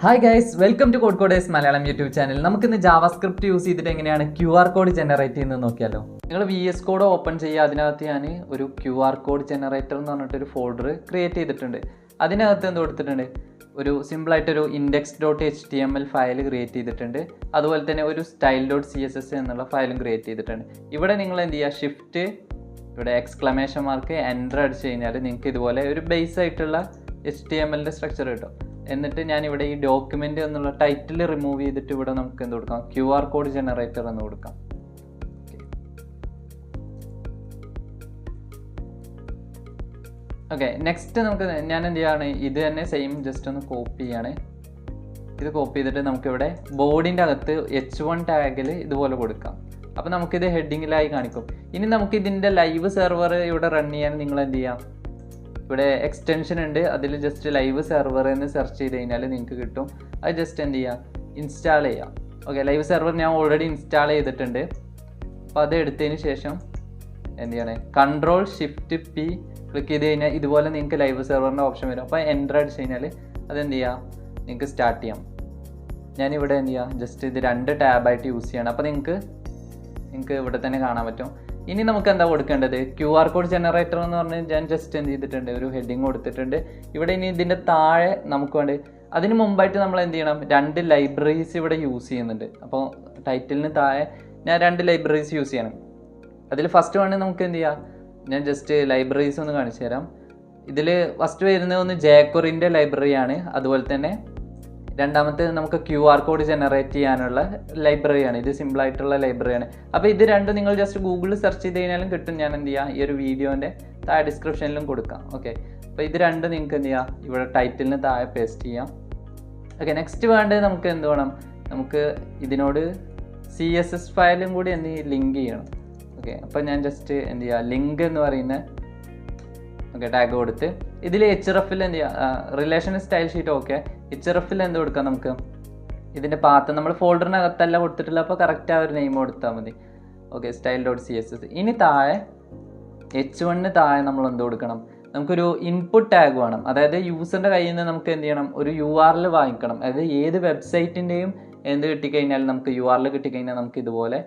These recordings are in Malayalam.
Hi guys, welcome to qr.js Malayalam YouTube channel. നമുക്ക് ഇന്ന് JavaScript യൂസ് ചെയ്തിട്ട് എങ്ങനെയാണ് QR കോഡ് ജനറേറ്റ് ചെയ്യുന്നത് നോക്കിയാലോ. നിങ്ങൾ VS കോഡ് ഓപ്പൺ ചെയ്യുക, അതിനകത്ത് ഞാൻ ഒരു QR കോഡ് ജനറേറ്റർ എന്ന് പറഞ്ഞിട്ട് ഒരു ഫോൾഡർ ക്രിയേറ്റ് ചെയ്തിട്ടുണ്ട്. അതിനകത്ത് എന്ത് കൊടുത്തിട്ടുണ്ട്, ഒരു സിമ്പിളായിട്ടൊരു index.html ഫയൽ ക്രിയേറ്റ് ചെയ്തിട്ടുണ്ട്. അതുപോലെ തന്നെ ഒരു style.css എന്നുള്ള ഫയലും ക്രിയേറ്റ് ചെയ്തിട്ടുണ്ട്. ഇവിടെ നിങ്ങൾ എന്ത് ചെയ്യുക, ഷിഫ്റ്റ് ഇവിടെ എക്സ്ക്ലമേഷൻ മാർക്ക് എൻ്റർ അടിച്ച് കഴിഞ്ഞാൽ നിങ്ങൾക്ക് ഇതുപോലെ ഒരു ബേസ് ആയിട്ടുള്ള HTML സ്ട്രക്ചർ കിട്ടും. എന്നിട്ട് ഞാനിവിടെ ഈ ഡോക്യുമെൻ്റ് എന്നുള്ള ടൈറ്റിൽ റിമൂവ് ചെയ്തിട്ട് ഇവിടെ നമുക്ക് എന്ത് കൊടുക്കാം, QR കോഡ് ജനറേറ്റർ എന്ന് കൊടുക്കാം. ഓക്കെ, നെക്സ്റ്റ് നമുക്ക് ഞാൻ എന്ത് ചെയ്യാണ്, ഇത് തന്നെ സെയിം ജസ്റ്റ് ഒന്ന് കോപ്പി ചെയ്യാണ്. ഇത് കോപ്പി ചെയ്തിട്ട് നമുക്കിവിടെ ബോർഡിൻ്റെ അകത്ത് H1 ടാഗിൽ ഇതുപോലെ കൊടുക്കാം. അപ്പോൾ നമുക്കിത് ഹെഡിങ്ങിലായി കാണിക്കും. ഇനി നമുക്ക് ഇതിൻ്റെ ലൈവ് സെർവർ ഇവിടെ റൺ ചെയ്യാൻ നിങ്ങൾ എന്ത് ചെയ്യാം, ഇവിടെ എക്സ്റ്റൻഷൻ ഉണ്ട്, അതിൽ ജസ്റ്റ് ലൈവ് സെർവർ എന്ന് സെർച്ച് ചെയ്ത് കഴിഞ്ഞാൽ നിങ്ങൾക്ക് കിട്ടും. അത് ജസ്റ്റ് എന്ത് ചെയ്യുക, ഇൻസ്റ്റാൾ ചെയ്യാം. ഓക്കെ, ലൈവ് സെർവർ ഞാൻ ഓൾറെഡി ഇൻസ്റ്റാൾ ചെയ്തിട്ടുണ്ട്. അപ്പോൾ അത് എടുത്തതിന് ശേഷം എന്ത് ചെയ്യണേ, Ctrl+Shift+P ക്ലിക്ക് ചെയ്ത് കഴിഞ്ഞാൽ ഇതുപോലെ നിങ്ങൾക്ക് ലൈവ് സെർവറിൻ്റെ ഓപ്ഷൻ വരും. അപ്പോൾ എൻ്റർ അടിച്ച് കഴിഞ്ഞാൽ അതെന്ത് ചെയ്യുക, നിങ്ങൾക്ക് സ്റ്റാർട്ട് ചെയ്യാം. ഞാനിവിടെ എന്ത് ചെയ്യുക, ജസ്റ്റ് ഇത് 2 ടാബായിട്ട് യൂസ് ചെയ്യണം. അപ്പോൾ നിങ്ങൾക്ക് ഇവിടെ തന്നെ കാണാൻ പറ്റും. ഇനി നമുക്ക് എന്താ കൊടുക്കേണ്ടത്, QR കോഡ് ജനറേറ്റർ എന്ന് പറഞ്ഞ് ഞാൻ ജസ്റ്റ് എന്ത് ചെയ്തിട്ടുണ്ട്, ഒരു ഹെഡിങ് കൊടുത്തിട്ടുണ്ട്. ഇവിടെ ഇനി ഇതിൻ്റെ താഴെ നമുക്ക് വേണ്ടി, അതിന് മുമ്പായിട്ട് നമ്മൾ എന്ത് ചെയ്യണം, 2 ലൈബ്രറീസ് ഇവിടെ യൂസ് ചെയ്യുന്നുണ്ട്. അപ്പോൾ ടൈറ്റിലിന് താഴെ ഞാൻ 2 ലൈബ്രറീസ് യൂസ് ചെയ്യണം. അതിൽ ഫസ്റ്റ് വേണമെങ്കിൽ നമുക്ക് എന്ത് ചെയ്യാം, ഞാൻ ജസ്റ്റ് ലൈബ്രറീസ് ഒന്ന് കാണിച്ചു തരാം. ഇതിൽ ഫസ്റ്റ് വരുന്നത് ഒന്ന് jquery ലൈബ്രറിയാണ്. അതുപോലെ തന്നെ രണ്ടാമത്തെ നമുക്ക് QR കോഡ് ജനറേറ്റ് ചെയ്യാനുള്ള ലൈബ്രറിയാണ്. ഇത് സിമ്പിളായിട്ടുള്ള ലൈബ്രറിയാണ്. അപ്പോൾ ഇത് രണ്ടും നിങ്ങൾ ജസ്റ്റ് ഗൂഗിളിൽ സെർച്ച് ചെയ്ത് കഴിഞ്ഞാലും കിട്ടും. ഞാൻ എന്ത് ചെയ്യാം, ഈ ഒരു വീഡിയോൻ്റെ താഴെ ഡിസ്ക്രിപ്ഷനിലും കൊടുക്കാം. ഓക്കെ, അപ്പോൾ ഇത് രണ്ടും നിങ്ങൾക്ക് എന്ത് ചെയ്യാം, ഇവിടെ ടൈറ്റിലിന് താഴെ പേസ്റ്റ് ചെയ്യാം. ഓക്കെ, നെക്സ്റ്റ് വേണ്ടത് നമുക്ക് എന്ത് വേണം, നമുക്ക് ഇതിനോട് CSS ഫയലും കൂടി എന്ത് ലിങ്ക് ചെയ്യണം. ഓക്കെ, അപ്പോൾ ഞാൻ ജസ്റ്റ് എന്ത് ചെയ്യുക, ലിങ്ക് എന്ന് പറയുന്ന ടാഗ് കൊടുത്ത് ഇതിൽ hrefൽ എന്ത് ചെയ്യുക, റിലേഷൻ സ്റ്റൈൽ ഷീറ്റ്. ഓക്കെ, hrefൽ എന്ത് കൊടുക്കാം, നമുക്ക് ഇതിൻ്റെ പാത്ത് നമ്മൾ ഫോൾഡറിനകത്തല്ല കൊടുത്തിട്ടില്ല, അപ്പോൾ കറക്റ്റ് ആ ഒരു നെയിം കൊടുത്താൽ മതി. Okay, style.css. ഇനി താഴെ H1 താഴെ നമ്മൾ എന്ത് കൊടുക്കണം, നമുക്കൊരു ഇൻപുട്ട് ടാഗ് വേണം. അതായത് യൂസറിൻ്റെ കയ്യിൽ നിന്ന് നമുക്ക് എന്ത് ചെയ്യണം, ഒരു URL വാങ്ങിക്കണം. അതായത് ഏത് വെബ്സൈറ്റിൻ്റെയും എന്ത് കിട്ടിക്കഴിഞ്ഞാൽ നമുക്ക് URL കിട്ടിക്കഴിഞ്ഞാൽ നമുക്ക് ഇതുപോലെ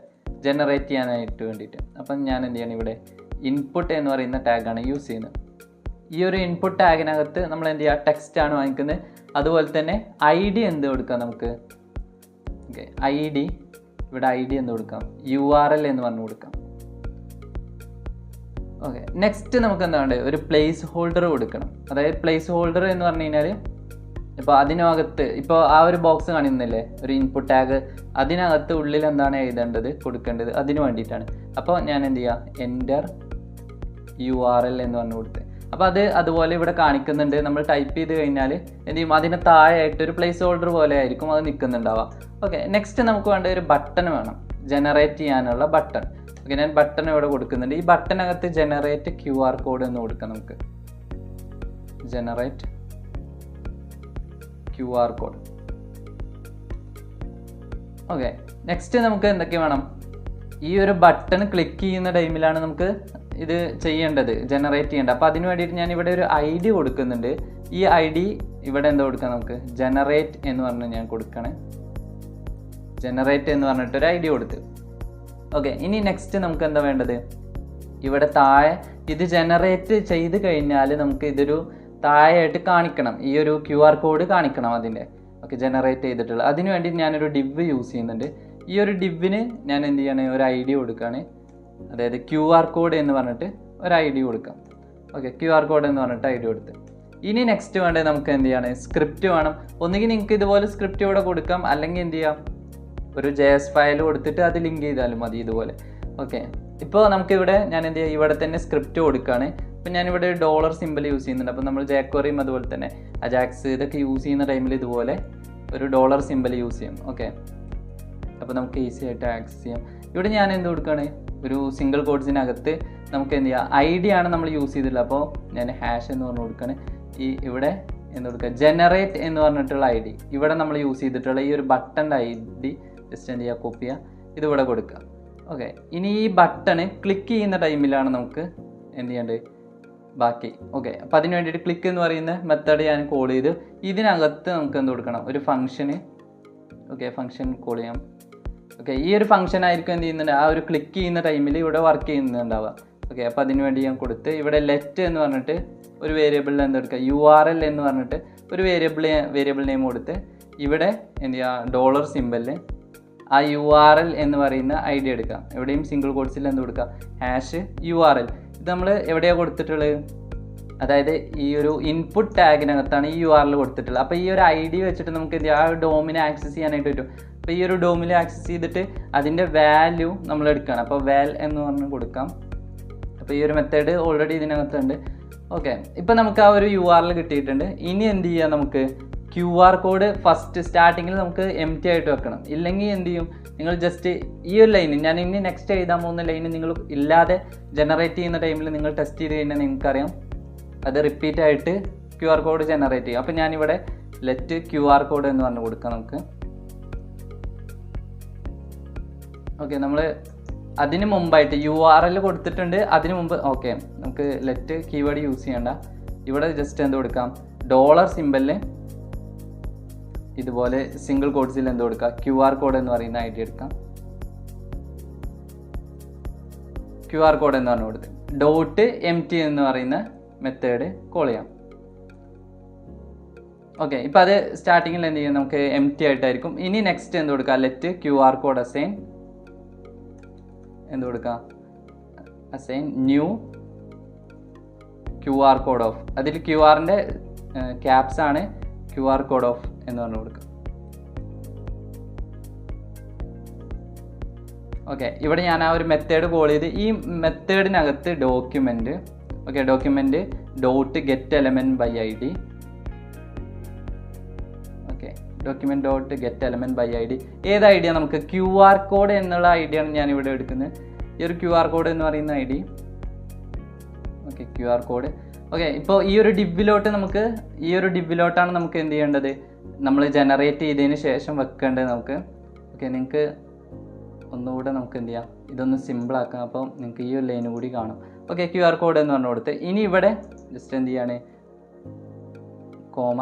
ജനറേറ്റ് ചെയ്യാനായിട്ട് വേണ്ടിയിട്ട്. അപ്പം ഞാൻ എന്ത് ചെയ്യണം, ഇവിടെ ഇൻപുട്ട് എന്ന് പറയുന്ന ടാഗാണ് യൂസ് ചെയ്യുന്നത്. ഈ ഒരു ഇൻപുട്ട് ടാഗിനകത്ത് നമ്മൾ എന്ത് ചെയ്യുക, ടെക്സ്റ്റ് ആണ് വാങ്ങിക്കുന്നത്. അതുപോലെ തന്നെ ID എന്ത് കൊടുക്കാം നമുക്ക്. ഓക്കെ, ഇവിടെ ID എന്ത് കൊടുക്കാം, URL എന്ന് പറഞ്ഞു കൊടുക്കാം. ഓക്കെ, നെക്സ്റ്റ് നമുക്ക് എന്താ വേണ്ടത്, ഒരു പ്ലേസ് ഹോൾഡർ കൊടുക്കണം. അതായത് പ്ലേസ് ഹോൾഡർ എന്ന് പറഞ്ഞു കഴിഞ്ഞാൽ ഇപ്പോൾ അതിനകത്ത് ഇപ്പോൾ ആ ഒരു ബോക്സ് കാണിക്കുന്നില്ലേ, ഒരു ഇൻപുട്ട് ടാഗ്, അതിനകത്ത് ഉള്ളിൽ എന്താണ് എഴുതേണ്ടത്, കൊടുക്കേണ്ടത്, അതിന് വേണ്ടിയിട്ടാണ്. അപ്പോൾ ഞാൻ എന്ത് ചെയ്യുക, എൻ്റർ URL എന്ന് പറഞ്ഞു കൊടുത്ത്. അപ്പോൾ അതുപോലെ ഇവിടെ കാണിക്കുന്നുണ്ട്. നമ്മൾ ടൈപ്പ് ചെയ്ത് കഴിഞ്ഞാൽ എന്ത് ചെയ്യും, അതിന് താഴെയായിട്ട് ഒരു പ്ലേസ് ഹോൾഡർ പോലെ ആയിരിക്കും അത് നിൽക്കുന്നുണ്ടാവുക. ഓക്കെ, നെക്സ്റ്റ് നമുക്ക് വേണ്ട ഒരു ബട്ടൺ വേണം, ജനറേറ്റ് ചെയ്യാനുള്ള ബട്ടൺ. ഓക്കെ, ഞാൻ ബട്ടൺ ഇവിടെ കൊടുക്കുന്നുണ്ട്. ഈ ബട്ടനകത്ത് ജനറേറ്റ് QR കോഡ് എന്ന് കൊടുക്കാം. നമുക്ക് generate QR code. Okay, next നമുക്ക് എന്തൊക്കെ വേണം, ഈ ഒരു ബട്ടൺ ക്ലിക്ക് ചെയ്യുന്ന ടൈമിലാണ് നമുക്ക് ഇത് ചെയ്യേണ്ടത്, ജനറേറ്റ് ചെയ്യേണ്ടത്. അപ്പോൾ അതിന് വേണ്ടിയിട്ട് ഞാൻ ഇവിടെ ഒരു ID കൊടുക്കുന്നുണ്ട്. ഈ ID ഇവിടെ എന്താ കൊടുക്കുക, നമുക്ക് ജനറേറ്റ് എന്ന് പറഞ്ഞ് ഞാൻ കൊടുക്കണേ, ജനറേറ്റ് എന്ന് പറഞ്ഞിട്ടൊരു ID കൊടുത്ത്. ഓക്കെ, ഇനി നെക്സ്റ്റ് നമുക്ക് എന്താ വേണ്ടത്, ഇവിടെ താഴെ ഇത് ജനറേറ്റ് ചെയ്ത് കഴിഞ്ഞാൽ നമുക്ക് ഇതൊരു താഴെയായിട്ട് കാണിക്കണം, ഈ ഒരു QR കോഡ് കാണിക്കണം അതിൻ്റെ. ഓക്കെ, ജനറേറ്റ് ചെയ്തിട്ടുള്ള അതിന് വേണ്ടി ഞാനൊരു div യൂസ് ചെയ്യുന്നുണ്ട്. ഈ ഒരു divന് ഞാൻ എന്ത് ചെയ്യണേ, ഒരു ID കൊടുക്കുകയാണ്. അതായത് QR കോഡ് എന്ന് പറഞ്ഞിട്ട് ഒരു ID കൊടുക്കാം. ഓക്കെ, QR കോഡ് എന്ന് പറഞ്ഞിട്ട് ID കൊടുത്ത്. ഇനി നെക്സ്റ്റ് വേണ്ടത് നമുക്ക് എന്ത് ചെയ്യണം, സ്ക്രിപ്റ്റ് വേണം. ഒന്നുകിൽ നിങ്ങൾക്ക് ഇതുപോലെ സ്ക്രിപ്റ്റ് ഇവിടെ കൊടുക്കാം, അല്ലെങ്കിൽ എന്ത് ചെയ്യാം, ഒരു JS ഫയൽ കൊടുത്തിട്ട് അത് ലിങ്ക് ചെയ്താലും മതി ഇതുപോലെ. ഓക്കെ, ഇപ്പോൾ നമുക്കിവിടെ ഞാൻ എന്ത് ചെയ്യാം, ഇവിടെ തന്നെ സ്ക്രിപ്റ്റ് കൊടുക്കുകയാണ്. അപ്പോൾ ഞാനിവിടെ ഒരു ഡോളർ സിമ്പിൾ യൂസ് ചെയ്യുന്നുണ്ട്. അപ്പോൾ നമ്മൾ jqueryയും അതുപോലെ തന്നെ അജാക്സ് ഇതൊക്കെ യൂസ് ചെയ്യുന്ന ടൈമിൽ ഇതുപോലെ ഒരു ഡോളർ സിമ്പിൾ യൂസ് ചെയ്യും. ഓക്കെ, അപ്പോൾ നമുക്ക് ഈസി ആയിട്ട് ആക്സസ് ചെയ്യാം. ഇവിടെ ഞാൻ എന്ത് കൊടുക്കുകയാണ്, ഒരു സിംഗിൾ കോഡ്സിനകത്ത് നമുക്ക് എന്ത് ചെയ്യാം, ID ആണ് നമ്മൾ യൂസ് ചെയ്തിട്ടുള്ളത്. അപ്പോൾ ഞാൻ ഹാഷ് എന്ന് പറഞ്ഞു കൊടുക്കുകയാണ്. ഇവിടെ എന്ത് കൊടുക്കുക, ജനറേറ്റ് എന്ന് പറഞ്ഞിട്ടുള്ള ID, ഇവിടെ നമ്മൾ യൂസ് ചെയ്തിട്ടുള്ള ഈ ഒരു ബട്ടൻ്റെ ID ജസ്റ്റ് എന്ത് ചെയ്യുക, കോപ്പി ചെയ്യുക, ഇതിവിടെ കൊടുക്കുക. ഓക്കെ, ഇനി ഈ ബട്ടണ് ക്ലിക്ക് ചെയ്യുന്ന ടൈമിലാണ് നമുക്ക് എന്ത് ചെയ്യേണ്ടത്, ബാക്കി. ഓക്കെ, അപ്പോൾ അതിന് വേണ്ടിയിട്ട് ക്ലിക്ക് എന്ന് പറയുന്ന മെത്തേഡ് ഞാൻ കോൾ ചെയ്ത് ഇതിനകത്ത് നമുക്ക് എന്ത് കൊടുക്കണം, ഒരു ഫംഗ്ഷന്. ഓക്കെ, ഫംഗ്ഷൻ കോൾ ചെയ്യാം. ഓക്കെ, ഈ ഒരു ഫംഗ്ഷൻ ആയിരിക്കും എന്ത് ചെയ്യുന്നുണ്ട്, ആ ഒരു ക്ലിക്ക് ചെയ്യുന്ന ടൈമിൽ ഇവിടെ വർക്ക് ചെയ്യുന്നുണ്ടാവുക. ഓക്കെ, അപ്പോൾ അതിന് വേണ്ടി ഞാൻ കൊടുത്ത് ഇവിടെ ലെറ്റ് എന്ന് പറഞ്ഞിട്ട് ഒരു വേരിയബിളിൽ എന്തെടുക്കുക, URL എന്ന് പറഞ്ഞിട്ട് ഒരു വേരിയബിൾ നെയിം കൊടുത്ത് ഇവിടെ എന്ത് ചെയ്യുക, ഡോളർ സിമ്പലിൽ ആ URL എന്ന് പറയുന്ന ID എടുക്കുക. എവിടെയും സിംഗിൾ കോട്ട്സിൽ എന്ത് കൊടുക്കുക, #URL. ഇത് നമ്മൾ എവിടെയാണ് കൊടുത്തിട്ടുള്ളത്, അതായത് ഈ ഒരു ഇൻപുട്ട് ടാഗിനകത്താണ് ഈ URL കൊടുത്തിട്ടുള്ളത്. അപ്പോൾ ഈ ഒരു ID വെച്ചിട്ട് നമുക്ക് എന്ത് ചെയ്യാം, ആ ഡോമിനെ ആക്സസ് ചെയ്യാനായിട്ട് പറ്റും. അപ്പോൾ ഈ ഒരു ഡോമിൽ ആക്സസ് ചെയ്തിട്ട് അതിൻ്റെ വാല്യൂ നമ്മൾ എടുക്കുകയാണ്. അപ്പോൾ വാൽ എന്ന് പറഞ്ഞ് കൊടുക്കാം. അപ്പോൾ ഈ ഒരു മെത്തേഡ് ഓൾറെഡി ഇതിനകത്തുണ്ട്. ഓക്കെ, ഇപ്പോൾ നമുക്ക് ആ ഒരു URL കിട്ടിയിട്ടുണ്ട്. ഇനി എന്ത് ചെയ്യാം, നമുക്ക് QR കോഡ് ഫസ്റ്റ് സ്റ്റാർട്ടിങ്ങിൽ നമുക്ക് എംപ്റ്റി ആയിട്ട് വെക്കണം. ഇല്ലെങ്കിൽ എന്ത് ചെയ്യും, നിങ്ങൾ ജസ്റ്റ് ഈ ഒരു ലൈൻ, ഞാൻ ഇനി നെക്സ്റ്റ് എഴുതാൻ പോകുന്ന ലൈന് നിങ്ങൾ ഇല്ലാതെ ജനറേറ്റ് ചെയ്യുന്ന ടൈമിൽ നിങ്ങൾ ടെസ്റ്റ് ചെയ്ത് കഴിഞ്ഞാൽ നിങ്ങൾക്കറിയാം അത് റിപ്പീറ്റ് ആയിട്ട് QR കോഡ് ജനറേറ്റ് ചെയ്യും. അപ്പോൾ ഞാനിവിടെ ലെറ്റ് QR കോഡ് എന്ന് പറഞ്ഞ് കൊടുക്കാം നമുക്ക്. ഓക്കെ, നമ്മൾ അതിന് മുമ്പായിട്ട് URL കൊടുത്തിട്ടുണ്ട്. അതിന് മുമ്പ് ഓക്കെ, നമുക്ക് ലെറ്റ് കീവേഡ് യൂസ് ചെയ്യണ്ട. ഇവിടെ ജസ്റ്റ് എന്ത് കൊടുക്കാം, ഡോളർ സിമ്പലിൽ ഇതുപോലെ സിംഗിൾ കോഡ്സിൽ എന്ത് കൊടുക്കുക, QR കോഡ് എന്ന് പറയുന്ന ID എടുക്കാം. QR കോഡ് എന്ന് പറഞ്ഞു കൊടുത്ത് ഡോട്ട് എംപ്റ്റി എന്ന് പറയുന്ന മെത്തേഡ് കോൾ ചെയ്യാം. ഓക്കെ, ഇപ്പം അത് സ്റ്റാർട്ടിങ്ങിൽ എന്ത് ചെയ്യും, നമുക്ക് എംപ്റ്റി ആയിട്ടായിരിക്കും. ഇനി നെക്സ്റ്റ് എന്ത് കൊടുക്കുക, ലെറ്റ് QR കോഡ് അസൈൻ എന്ത് കൊടുക്കുക, assign new QR code of. അതിൽ QRൻ്റെ ക്യാപ്സ് ആണ് QR കോഡ് ഓഫ് എന്ന് പറഞ്ഞു കൊടുക്കുക. ഓക്കെ, ഇവിടെ ഞാൻ ആ ഒരു മെത്തേഡ് കോൾ ചെയ്ത് ഈ മെത്തേഡിനകത്ത് document, okay, document dot get element by ID. Okay, document dot get element by ID. ഏത് ഐഡിയ, നമുക്ക് QR കോഡ് എന്നുള്ള ഐഡിയ ആണ് ഞാനിവിടെ എടുക്കുന്നത്. ഈ ഒരു QR കോഡ് എന്ന് പറയുന്ന ID. Okay, QR code. Okay, ഇപ്പോൾ ഈ ഒരു ഡിവിലോട്ട് നമുക്ക് ഈ ഒരു ഡിവിലോട്ടാണ് നമുക്ക് എന്ത് ചെയ്യേണ്ടത്, നമ്മൾ ജനറേറ്റ് ചെയ്തതിന് ശേഷം വെക്കേണ്ടത് നമുക്ക്. ഓക്കെ, നിങ്ങൾക്ക് ഒന്നുകൂടെ നമുക്ക് എന്ത് ചെയ്യാം, ഇതൊന്ന് സിമ്പിളാക്കാം. അപ്പോൾ നിങ്ങൾക്ക് ഈ ഒരു ലൈനും കൂടി കാണും. ഓക്കെ, QR കോഡ് എന്ന് പറഞ്ഞു കൊടുത്ത് ഇനി ഇവിടെ ജസ്റ്റ് എന്ത് ചെയ്യാണ്, കോമ.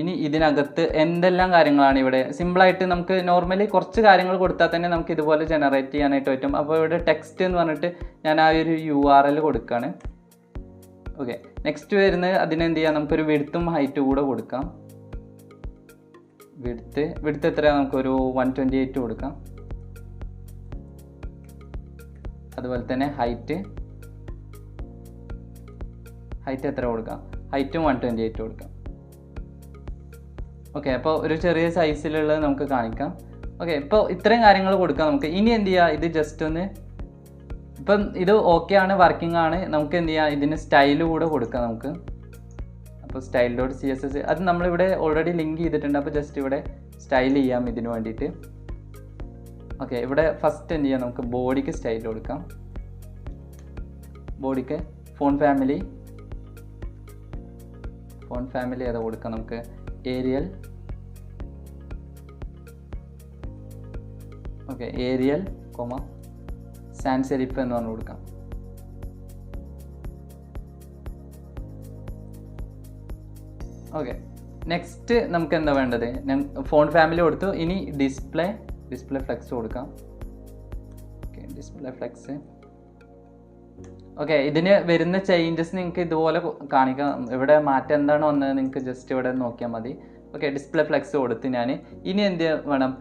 ഇനി ഇതിനകത്ത് എന്തെല്ലാം കാര്യങ്ങളാണ് ഇവിടെ സിമ്പിളായിട്ട് നമുക്ക് നോർമലി കുറച്ച് കാര്യങ്ങൾ കൊടുത്താൽ തന്നെ നമുക്ക് ഇതുപോലെ ജനറേറ്റ് ചെയ്യാനായിട്ട് പറ്റും. അപ്പോൾ ഇവിടെ ടെക്സ്റ്റ് എന്ന് പറഞ്ഞിട്ട് ഞാൻ ആ ഒരു URL കൊടുക്കുകയാണ്. ഓക്കെ, നെക്സ്റ്റ് വരുന്നത് അതിനെന്ത് ചെയ്യാം, നമുക്കൊരു വിഡ്ത്തും ഹൈറ്റും കൂടെ കൊടുക്കാം. വിഡ്ത്ത് എത്രയാണ്, നമുക്കൊരു 128 കൊടുക്കാം. അതുപോലെ തന്നെ ഹൈറ്റ് എത്ര കൊടുക്കാം, ഹൈറ്റും 128 കൊടുക്കാം. ഓക്കെ, അപ്പോൾ ഒരു ചെറിയ സൈസിലുള്ളത് നമുക്ക് കാണിക്കാം. ഓക്കെ, ഇപ്പോൾ ഇത്രയും കാര്യങ്ങൾ കൊടുക്കാം നമുക്ക്. ഇനി എന്ത് ചെയ്യുക, ഇത് ജസ്റ്റ് ഒന്ന് ഇപ്പം ഇത് ഓക്കെ ആണ്, വർക്കിംഗ് ആണ്. നമുക്ക് എന്ത് ചെയ്യാം, ഇതിന് സ്റ്റൈല് കൂടെ കൊടുക്കാം നമുക്ക്. അപ്പോൾ സ്റ്റൈൽ ഡോട്ട് CSS അത് നമ്മളിവിടെ ഓൾറെഡി ലിങ്ക് ചെയ്തിട്ടുണ്ട്. അപ്പോൾ ജസ്റ്റ് ഇവിടെ സ്റ്റൈൽ ചെയ്യാം ഇതിന് വേണ്ടിയിട്ട്. ഓക്കെ, ഇവിടെ ഫസ്റ്റ് എന്ത് ചെയ്യാം, നമുക്ക് ബോഡിക്ക് സ്റ്റൈൽ കൊടുക്കാം. ബോഡിക്ക് ഫോൺ ഫാമിലി ഏതാ കൊടുക്കാം, നമുക്ക് Arial. Okay, Arial comma sans serif എന്ന് പറഞ്ഞു കൊടുക്കാം. ഓക്കെ, നെക്സ്റ്റ് നമുക്ക് എന്താ വേണ്ടത്, ഞാൻ ഫോൺ ഫാമിലി കൊടുത്തു. ഇനി ഡിസ്പ്ലേ ഫ്ലെക്സ് കൊടുക്കാം. Okay, display flex. ഓക്കെ, ഇതിന് വരുന്ന ചേഞ്ചസ് നിങ്ങൾക്ക് ഇതുപോലെ കാണിക്കാം. ഇവിടെ മാറ്റം എന്താണ് വന്നത് നിങ്ങൾക്ക് ജസ്റ്റ് ഇവിടെ നോക്കിയാൽ മതി. ഓക്കെ, ഡിസ്പ്ലേ ഫ്ലെക്സ് കൊടുത്ത് ഞാൻ ഇനി എന്ത് വേണം,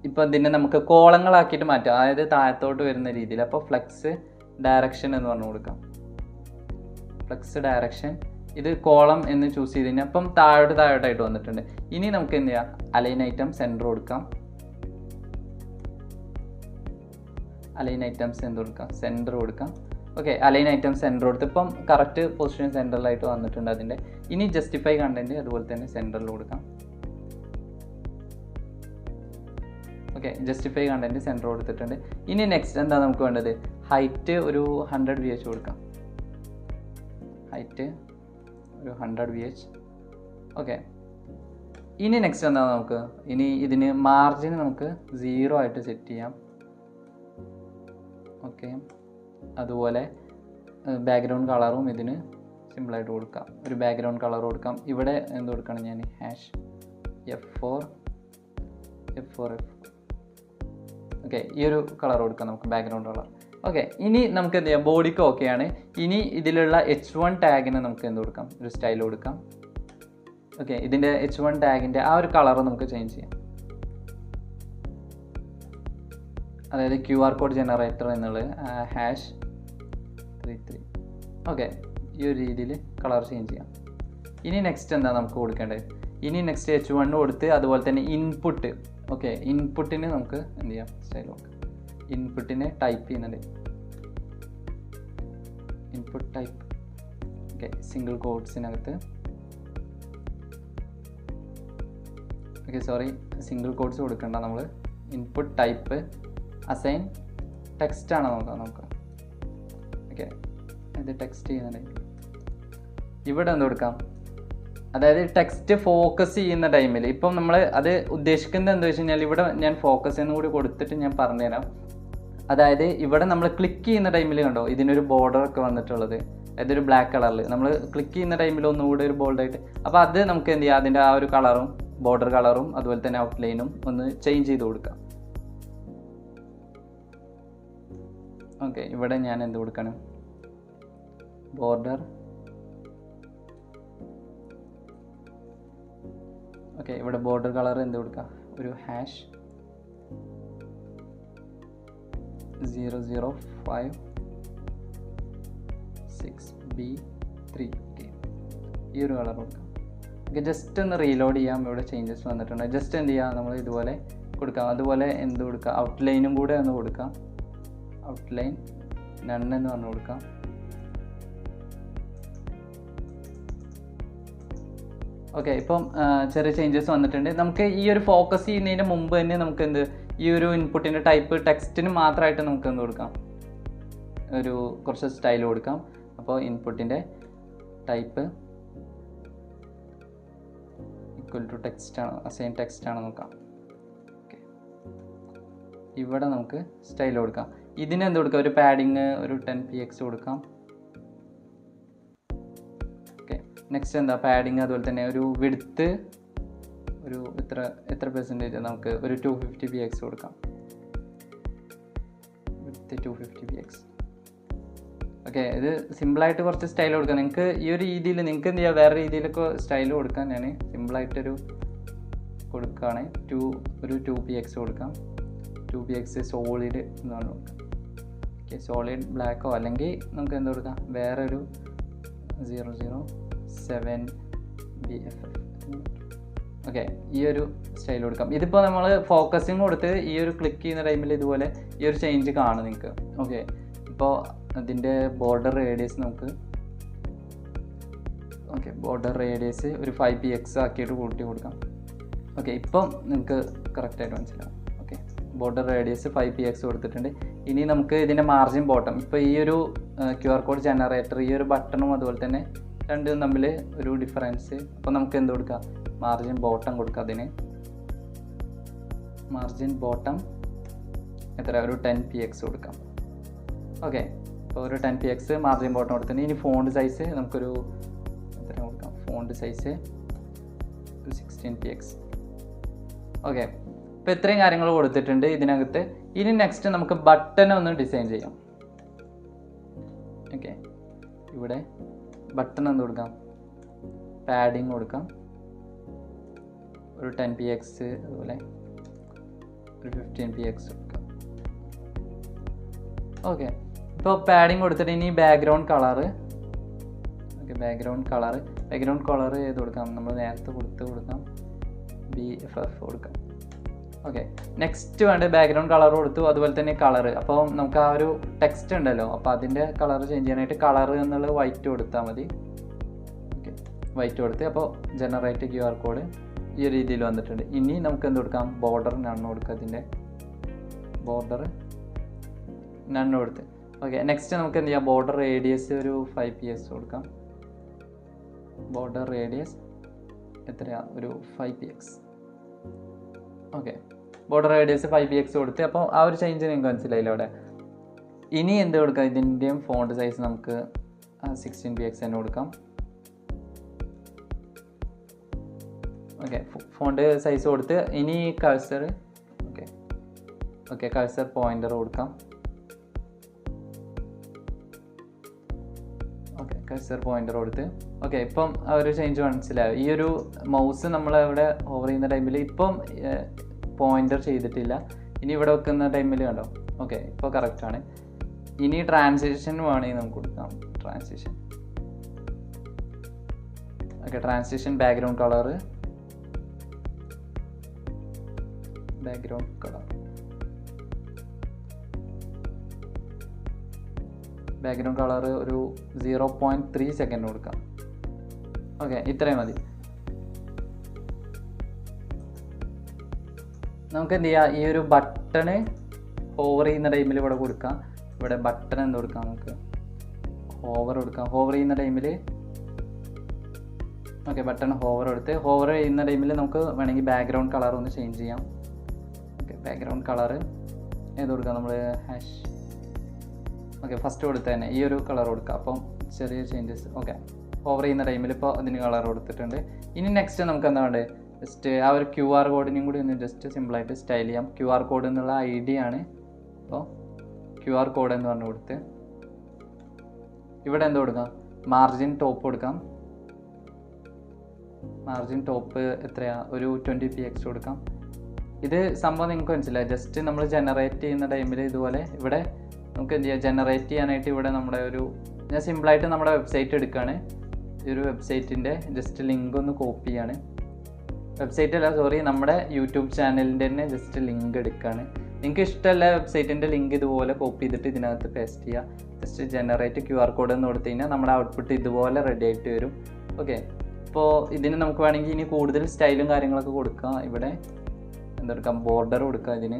ഇപ്പോൾ ഇതിനെ നമുക്ക് കോളങ്ങളാക്കിയിട്ട് മാറ്റാം, അതായത് താഴത്തോട്ട് വരുന്ന രീതിയിൽ. അപ്പോൾ ഫ്ലെക്സ് ഡയറക്ഷൻ എന്ന് പറഞ്ഞു കൊടുക്കാം. ഫ്ലെക്സ് ഡയറക്ഷൻ ഇത് കോളം എന്ന് ചൂസ് ചെയ്ത് കഴിഞ്ഞാൽ അപ്പം താഴോട്ടായിട്ട് വന്നിട്ടുണ്ട്. ഇനി നമുക്ക് എന്ത് ചെയ്യാം, അലൈൻ ഐറ്റം സെൻറ്റർ കൊടുക്കാം. അലൈൻ ഐറ്റംസ് എന്ത് കൊടുക്കാം, സെൻറ്റർ കൊടുക്കാം. ഓക്കെ, അലൈൻ ഐറ്റം സെൻറ്റർ കൊടുത്ത് ഇപ്പം കറക്റ്റ് പൊസിഷൻ സെൻറ്ററിലായിട്ട് വന്നിട്ടുണ്ട് അതിൻ്റെ. ഇനി ജസ്റ്റിഫൈ കണ്ടൻറ്റ് അതുപോലെ തന്നെ സെൻറ്ററിൽ കൊടുക്കാം. ഓക്കെ, ജസ്റ്റിഫൈ കണ്ടൻറ്റ് സെൻറ്റർ കൊടുത്തിട്ടുണ്ട്. ഇനി നെക്സ്റ്റ് എന്താ നമുക്ക് വേണ്ടത്, ഹൈറ്റ് ഒരു 100 VH കൊടുക്കാം. ഹൈറ്റ് ഒരു 100 VH. ഓക്കെ, ഇനി നെക്സ്റ്റ് എന്താ നമുക്ക്, ഇനി ഇതിന് മാർജിൻ നമുക്ക് 0 ആയിട്ട് സെറ്റ് ചെയ്യാം. ഓക്കെ, അതുപോലെ ബാക്ക്ഗ്രൗണ്ട് കളറും ഇതിന് സിമ്പിളായിട്ട് കൊടുക്കാം. ഒരു ബാക്ക്ഗ്രൗണ്ട് കളർ കൊടുക്കാം. ഇവിടെ എന്ത് കൊടുക്കണം ഞാൻ F4 ഓക്കെ, ഈ ഒരു കളർ കൊടുക്കാം നമുക്ക്, ബാക്ക്ഗ്രൗണ്ട് കളർ. ഓക്കെ, ഇനി നമുക്ക് എന്ത് ചെയ്യാം, ബോഡിക്ക് ഓക്കെയാണ്. ഇനി ഇതിലുള്ള H1 ടാഗിന് നമുക്ക് എന്ത് കൊടുക്കാം, ഒരു സ്റ്റൈൽ കൊടുക്കാം. ഓക്കെ, ഇതിൻ്റെ H1 ടാഗിൻ്റെ ആ ഒരു കളർ നമുക്ക് ചേഞ്ച് ചെയ്യാം. അതായത് QR കോഡ് ജനറേറ്റർ എന്നുള്ളത് #33. ഓക്കെ, ഈ ഒരു രീതിയിൽ കളർ ചേഞ്ച് ചെയ്യാം. ഇനി നെക്സ്റ്റ് എന്താ നമുക്ക് കൊടുക്കേണ്ടത്, ഇനി നെക്സ്റ്റ് H1 കൊടുത്ത് അതുപോലെ തന്നെ ഇൻപുട്ട്. ഓക്കെ, ഇൻപുട്ടിന് നമുക്ക് എന്ത് ചെയ്യാം, സ്റ്റൈൽ കൊടുക്കാം. ഇൻപുട്ടിനെ ടൈപ്പ് ചെയ്യുന്നുണ്ട്, ഇൻപുട്ട് ടൈപ്പ്. ഓക്കെ, സിംഗിൾ കോട്ട്സിനകത്ത്, ഓക്കെ സോറി, സിംഗിൾ കോട്ട്സ് കൊടുക്കണ്ട, നമ്മൾ ഇൻപുട്ട് ടൈപ്പ് അസൈൻ ടെക്സ്റ്റ് ആണ് നോക്കാം. ഓക്കെ, ഇത് ടെക്സ്റ്റ് ചെയ്യുന്നുണ്ട്. ഇവിടെ എന്ത് കൊടുക്കാം, അതായത് ടെക്സ്റ്റ് ഫോക്കസ് ചെയ്യുന്ന ടൈമിൽ ഇപ്പം നമ്മൾ അത് ഉദ്ദേശിക്കുന്നത് എന്താ വെച്ച് കഴിഞ്ഞാൽ, ഇവിടെ ഞാൻ ഫോക്കസ് എന്ന് കൂടി കൊടുത്തിട്ട് ഞാൻ പറഞ്ഞുതരാം. അതായത് ഇവിടെ നമ്മൾ ക്ലിക്ക് ചെയ്യുന്ന ടൈമിൽ കണ്ടോ, ഇതിനൊരു ബോർഡർ ഒക്കെ വന്നിട്ടുള്ളത്, അതായത് ഒരു ബ്ലാക്ക് കളറിൽ നമ്മൾ ക്ലിക്ക് ചെയ്യുന്ന ടൈമിൽ ഒന്നുകൂടി ഒരു ബോൾഡായിട്ട്. അപ്പോൾ അത് നമുക്ക് എന്ത് ചെയ്യാം, അതിൻ്റെ ആ ഒരു കളറും ബോർഡർ കളറും അതുപോലെ തന്നെ ഔട്ട്ലൈനും ഒന്ന് ചേഞ്ച് ചെയ്ത് കൊടുക്കാം. ഓക്കെ, ഇവിടെ ഞാൻ എന്ത് കൊടുക്കണം, ബോർഡർ. ഓക്കെ, ഇവിടെ ബോർഡർ കളർ എന്ത് കൊടുക്കാം, ഒരു #005-6B3. ഈ ഒരു കളർ കൊടുക്കാം. ഓക്കെ, ജസ്റ്റ് ഒന്ന് റീലോഡ് ചെയ്യാം. ഇവിടെ ചേഞ്ചസ് വന്നിട്ടുണ്ട്. ജസ്റ്റ് എന്ത് ചെയ്യാം, നമ്മൾ ഇതുപോലെ കൊടുക്കാം. അതുപോലെ എന്ത് കൊടുക്കാം, ഔട്ട്ലൈനും കൂടെ ഒന്ന് കൊടുക്കാം. ഔട്ട്ലൈൻ നൺ എന്ന് പറഞ്ഞു കൊടുക്കാം. ഓക്കെ, ഇപ്പം ചെറിയ ചേഞ്ചസ് വന്നിട്ടുണ്ട്. നമുക്ക് ഈ ഒരു ഫോക്കസ് ചെയ്യുന്നതിന് മുമ്പ് തന്നെ നമുക്ക് എന്ത്, ഈ ഒരു ഇൻപുട്ടിൻ്റെ ടൈപ്പ് ടെക്സ്റ്റിന് മാത്രമായിട്ട് നമുക്ക് എന്ത് കൊടുക്കാം, ഒരു കുറച്ച് സ്റ്റൈൽ കൊടുക്കാം. അപ്പോൾ ഇൻപുട്ടിൻ്റെ ടൈപ്പ് ഈക്വൽ ടു ടെക്സ്റ്റ് ആണ്, അസൈൻ ടെക്സ്റ്റ് ആണ് നോക്കാം. ഓക്കെ, ഇവിടെ നമുക്ക് സ്റ്റൈൽ കൊടുക്കാം. ഇതിന് എന്ത് കൊടുക്കാം, ഒരു പാഡിങ് ഒരു 10px കൊടുക്കാം. ഓക്കെ, നെക്സ്റ്റ് എന്താ, പാഡിങ് അതുപോലെ തന്നെ ഒരു വിഡ്ത്ത് ഒരു എത്ര പെർസെൻറ്റേജ്, നമുക്ക് ഒരു 250px കൊടുക്കാം. Width 250px. ഓക്കെ, ഇത് സിമ്പിളായിട്ട് കുറച്ച് സ്റ്റൈൽ കൊടുക്കാം. നിങ്ങൾക്ക് ഈ ഒരു രീതിയിൽ നിങ്ങൾക്ക് എന്ത് ചെയ്യാം, വേറെ രീതിയിലൊക്കെ സ്റ്റൈൽ കൊടുക്കാം. ഞാൻ സിമ്പിളായിട്ടൊരു കൊടുക്കുകയാണ്, ഒരു 2px കൊടുക്കാം. 2px സോളിഡ് എന്ന് പറഞ്ഞു കൊടുക്കാം. ഓക്കെ, സോളിഡ് ബ്ലാക്കോ അല്ലെങ്കിൽ നമുക്ക് എന്ത് കൊടുക്കാം, വേറെ ഒരു 007BFF. ഓക്കെ, ഈ ഒരു സ്റ്റൈൽ കൊടുക്കാം. ഇതിപ്പോൾ നമ്മൾ ഫോക്കസിങ് കൊടുത്ത് ഈ ഒരു ക്ലിക്ക് ചെയ്യുന്ന ടൈമിൽ ഇതുപോലെ ഈ ഒരു ചേഞ്ച് കാണും നിങ്ങൾക്ക്. ഓക്കെ, ഇപ്പോൾ അതിൻ്റെ ബോർഡർ റേഡിയസ് നമുക്ക്, ഓക്കെ ബോർഡർ റേഡിയസ് ഒരു 5px ആക്കിയിട്ട് കൂട്ടി കൊടുക്കാം. ഓക്കെ, ഇപ്പം നിങ്ങൾക്ക് കറക്റ്റായിട്ട് മനസ്സിലാവും. ഓക്കെ, ബോർഡർ റേഡിയസ് 5px കൊടുത്തിട്ടുണ്ട്. ഇനി നമുക്ക് ഇതിൻ്റെ മാർജിൻ ബോട്ടം, ഇപ്പോൾ ഈ ഒരു QR കോഡ് ജനറേറ്റർ ഈ ഒരു ബട്ടണും അതുപോലെ തന്നെ രണ്ടും തമ്മിൽ ഒരു ഡിഫറൻസ്. അപ്പോൾ നമുക്ക് എന്ത് കൊടുക്കാം, മാർജിൻ ബോട്ടം കൊടുക്കാം. അതിന് മാർജിൻ ബോട്ടം എത്ര, ഒരു 10px കൊടുക്കാം. ഓക്കെ, അപ്പോൾ ഒരു 10px മാർജിൻ ബോട്ടം കൊടുത്തിട്ടുണ്ട്. ഇനി ഫോണ്ട് സൈസ് നമുക്കൊരു എത്ര കൊടുക്കാം, ഫോണ്ട് സൈസ് ഒരു 16px. ഓക്കെ, ഇപ്പോൾ ഇത്രയും കാര്യങ്ങൾ കൊടുത്തിട്ടുണ്ട് ഇതിനകത്ത്. ഇനി നെക്സ്റ്റ് നമുക്ക് ബട്ടൺ ഒന്ന് ഡിസൈൻ ചെയ്യാം. ഓക്കെ, ഇവിടെ ബട്ടൺ എന്ത് കൊടുക്കാം, പാഡിങ് കൊടുക്കാം. ഒരു 10px അതുപോലെ ഒരു 15px കൊടുക്കാം. ഓക്കെ, ഇപ്പോൾ പാഡിങ് കൊടുത്തിട്ട് ഇനി background colour. Okay, background colour ഏത് കൊടുക്കാം, നമ്മൾ നേരത്തെ കൊടുക്കാം, BFF കൊടുക്കാം. ഓക്കെ, നെക്സ്റ്റ് വേണ്ട ബാക്ക്ഗ്രൗണ്ട് കളർ കൊടുത്തു, അതുപോലെ തന്നെ കളർ. അപ്പോൾ നമുക്ക് ആ ഒരു ടെക്സ്റ്റ് ഉണ്ടല്ലോ, അപ്പോൾ അതിൻ്റെ കളർ ചേഞ്ച് ചെയ്യാനായിട്ട് കളർ എന്നുള്ളത് വൈറ്റ് കൊടുത്താൽ മതി. ഓക്കെ, വൈറ്റ് കൊടുത്ത് അപ്പോൾ ജനറേറ്റ് QR കോഡ് ഈ ഒരു രീതിയിൽ വന്നിട്ടുണ്ട്. ഇനി നമുക്ക് എന്ത് കൊടുക്കാം, ബോർഡർ നണ്ണ് കൊടുക്കുക. അതിൻ്റെ ബോർഡർ നണ്ണ് കൊടുത്ത്. ഓക്കെ, നെക്സ്റ്റ് നമുക്ക് എന്ത് ചെയ്യാം, ബോർഡർ റേഡിയസ് ഒരു 5px കൊടുക്കാം. ബോർഡർ റേഡിയസ് എത്രയാണ്, ഒരു 5px. Okay, border radius 5px കൊടുത്ത്. അപ്പോൾ ആ ഒരു ചേഞ്ച് നിങ്ങൾക്ക് മനസ്സിലായില്ല അവിടെ. ഇനി എന്ത് കൊടുക്കാം, ഇതിൻ്റെയും ഫോണ്ട് സൈസ് നമുക്ക് 16px തന്നെ കൊടുക്കാം. ഓക്കെ ഫോണ്ട് സൈസ് കൊടുത്ത് ഇനി കഴ്സർ കഴ്സർ പോയിന്റർ കൊടുക്കാം. കഴ്സർ പോയിന്റർ കൊടുത്ത് ഇപ്പം ആ ഒരു ചേഞ്ച് മനസ്സിലാവും. ഈ ഒരു മൗസ് നമ്മൾ ഇവിടെ ഓവർ ചെയ്യുന്ന ടൈമിൽ ഇപ്പം പോയിന്റർ ചെയ്തിട്ടില്ല. ഇനി ഇവിടെ വെക്കുന്ന ടൈമിൽ കണ്ടോ ഇപ്പോൾ കറക്റ്റാണ്. ഇനി ട്രാൻസിഷൻ വേണമെങ്കിൽ നമുക്ക് കൊടുക്കാം. ട്രാൻസിഷൻ ബാക്ക്ഗ്രൗണ്ട് കളർ ഒരു 0.3 സെക്കൻഡ് കൊടുക്കാം. ഇത്രയും മതി. നമുക്ക് എന്ത് ചെയ്യാം, ഈ ഒരു ബട്ടണ് ഹോവർ ചെയ്യുന്ന ടൈമിൽ ഇവിടെ കൊടുക്കാം. ഇവിടെ ബട്ടൺ എന്ത് കൊടുക്കാം, നമുക്ക് ഹോവർ കൊടുക്കാം. ഹോവർ ചെയ്യുന്ന ടൈമിൽ ബട്ടൺ ഹോവർ ചെയ്യുന്ന ടൈമിൽ നമുക്ക് വേണമെങ്കിൽ ബാക്ക്ഗ്രൗണ്ട് കളർ ഒന്ന് ചേഞ്ച് ചെയ്യാം. ബാക്ക്ഗ്രൗണ്ട് കളർ ഏത് കൊടുക്കാം, നമ്മൾ ഹാഷ് ഫസ്റ്റ് കൊടുത്ത് തന്നെ ഈ ഒരു കളർ കൊടുക്കുക. അപ്പം ചെറിയ ചേഞ്ചസ് ഹോവർ ചെയ്യുന്ന ടൈമിൽ ഇപ്പോൾ അതിന് കളർ കൊടുത്തിട്ടുണ്ട്. ഇനി നെക്സ്റ്റ് നമുക്ക് എന്താ വേണ്ടത്, ജസ്റ്റ് ആ ഒരു QR കോഡിനും കൂടി ഒന്ന് ജസ്റ്റ് സിമ്പിളായിട്ട് സ്റ്റൈൽ ചെയ്യാം. QR കോഡ് എന്നുള്ള ID ആണ്. അപ്പോൾ QR കോഡ് എന്ന് പറഞ്ഞു കൊടുത്ത് ഇവിടെ എന്ത് കൊടുക്കാം, മാർജിൻ ടോപ്പ് കൊടുക്കാം. മാർജിൻ ടോപ്പ് എത്രയാണ്, ഒരു 20px കൊടുക്കാം. ഇത് സംഭവം നിങ്ങൾക്ക് മനസ്സിലായി. ജസ്റ്റ് നമ്മൾ ജനറേറ്റ് ചെയ്യുന്ന ടൈമിൽ ഇതുപോലെ ഇവിടെ നമുക്ക് എന്ത് ചെയ്യാം, ജനറേറ്റ് ചെയ്യാനായിട്ട് ഇവിടെ നമ്മുടെ ഞാൻ സിമ്പിളായിട്ട് നമ്മുടെ വെബ്സൈറ്റ് എടുക്കുകയാണ്. ഈ ഒരു വെബ്സൈറ്റിൻ്റെ ജസ്റ്റ് ലിങ്ക് ഒന്ന് കോപ്പി ചെയ്യാണ്. നമ്മുടെ യൂട്യൂബ് ചാനലിൻ്റെ തന്നെ ജസ്റ്റ് ലിങ്ക് എടുക്കുകയാണ്. നിങ്ങൾക്ക് ഇഷ്ടമല്ല വെബ്സൈറ്റിൻ്റെ ലിങ്ക് ഇതുപോലെ കോപ്പി ചെയ്തിട്ട് ഇതിനകത്ത് പേസ്റ്റ് ചെയ്യുക. ജസ്റ്റ് ജനറേറ്റ് QR കോഡ് എന്ന് കൊടുത്തു കഴിഞ്ഞാൽ നമ്മുടെ ഔട്ട്പുട്ട് ഇതുപോലെ റെഡി ആയിട്ട് വരും. ഇപ്പോൾ ഇതിന് നമുക്ക് വേണമെങ്കിൽ ഇനി കൂടുതൽ സ്റ്റൈലും കാര്യങ്ങളൊക്കെ കൊടുക്കാം. ഇവിടെ എന്തെടുക്കാം, ബോർഡർ കൊടുക്കാം. ഇതിന്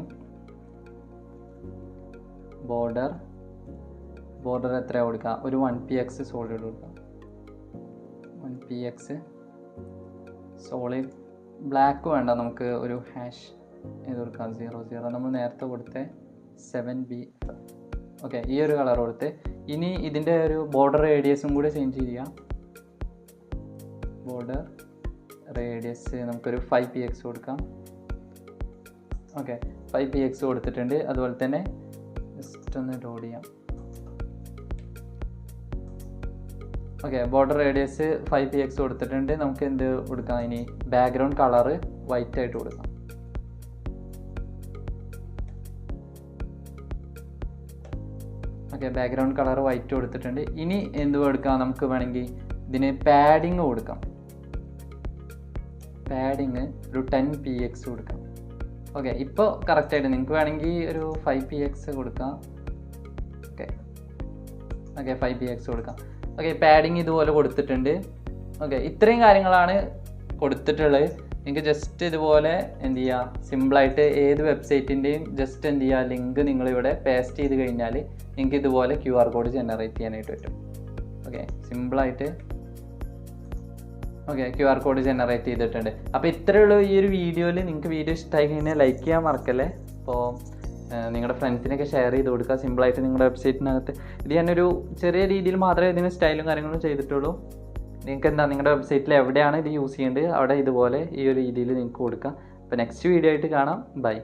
ബോർഡർ എത്രയാണ് കൊടുക്കുക, ഒരു 1px സോളിഡ് കൊടുക്കാം. 1px solid. ബ്ലാക്ക് വേണ്ട, നമുക്ക് ഒരു ഹാഷ് ഏത് കൊടുക്കാം, 00 നമ്മൾ നേരത്തെ കൊടുത്ത 7b. ഈ ഒരു കളർ കൊടുത്ത് ഇനി ഇതിൻ്റെ ഒരു ബോർഡർ റേഡിയസും കൂടി ചേഞ്ച് ചെയ്യാം. ബോർഡർ റേഡിയസ് നമുക്കൊരു 5px കൊടുക്കാം. 5px കൊടുത്തിട്ടുണ്ട്. അതുപോലെ തന്നെ ജസ്റ്റ് ഒന്ന് ലോഡ് ചെയ്യാം. ബോർഡർ റേഡിയസ് 5px കൊടുത്തിട്ടുണ്ട്. നമുക്ക് എന്ത് കൊടുക്കാം, ഇനി ബാക്ക്ഗ്രൗണ്ട് കളർ വൈറ്റ് ആയിട്ട് കൊടുക്കാം. ബാക്ക്ഗ്രൗണ്ട് കളർ വൈറ്റ് കൊടുത്തിട്ടുണ്ട്. ഇനി എന്ത് കൊടുക്കാം, നമുക്ക് വേണമെങ്കിൽ ഇതിന് പാഡിങ് കൊടുക്കാം. പാഡിങ് ഒരു 10px കൊടുക്കാം. ഇപ്പോൾ കറക്റ്റായിട്ട് നിങ്ങൾക്ക് വേണമെങ്കിൽ ഒരു 5px കൊടുക്കാം. 5px കൊടുക്കാം. പാഡിങ് ഇതുപോലെ കൊടുത്തിട്ടുണ്ട്. ഇത്രയും കാര്യങ്ങളാണ് കൊടുത്തിട്ടുള്ളത്. നിങ്ങൾക്ക് ജസ്റ്റ് ഇതുപോലെ എന്ത് ചെയ്യുക, സിമ്പിളായിട്ട് ഏത് വെബ്സൈറ്റിൻ്റെയും ജസ്റ്റ് എന്ത് ചെയ്യുക, ലിങ്ക് നിങ്ങളിവിടെ പേസ്റ്റ് ചെയ്ത് കഴിഞ്ഞാൽ നിങ്ങൾക്ക് ഇതുപോലെ QR കോഡ് ജനറേറ്റ് ചെയ്യാനായിട്ട് പറ്റും. സിമ്പിളായിട്ട് QR കോഡ് ജനറേറ്റ് ചെയ്തിട്ടുണ്ട്. അപ്പോൾ ഇത്രയേ ഉള്ളൂ ഈ ഒരു വീഡിയോയിൽ. നിങ്ങൾക്ക് വീഡിയോ ഇഷ്ടമായി കഴിഞ്ഞാൽ ലൈക്ക് ചെയ്യാൻ മറക്കല്ലേ. അപ്പോൾ നിങ്ങളുടെ ഫ്രണ്ട്സിനൊക്കെ ഷെയർ ചെയ്ത് കൊടുക്കുക. സിമ്പിളായിട്ട് നിങ്ങളുടെ വെബ്സൈറ്റിനകത്ത് ഇത് ഞാനൊരു ചെറിയ രീതിയിൽ മാത്രമേ ഇതിന് സ്റ്റൈലും കാര്യങ്ങളും ചെയ്തിട്ടുള്ളൂ. നിങ്ങൾക്ക് നിങ്ങളുടെ വെബ്സൈറ്റിൽ എവിടെയാണ് ഇത് യൂസ് ചെയ്യേണ്ടത് അവിടെ ഇതുപോലെ ഈ ഒരു രീതിയിൽ നിങ്ങൾക്ക് കൊടുക്കാം. അപ്പോൾ നെക്സ്റ്റ് വീഡിയോ ആയിട്ട് കാണാം. ബൈ.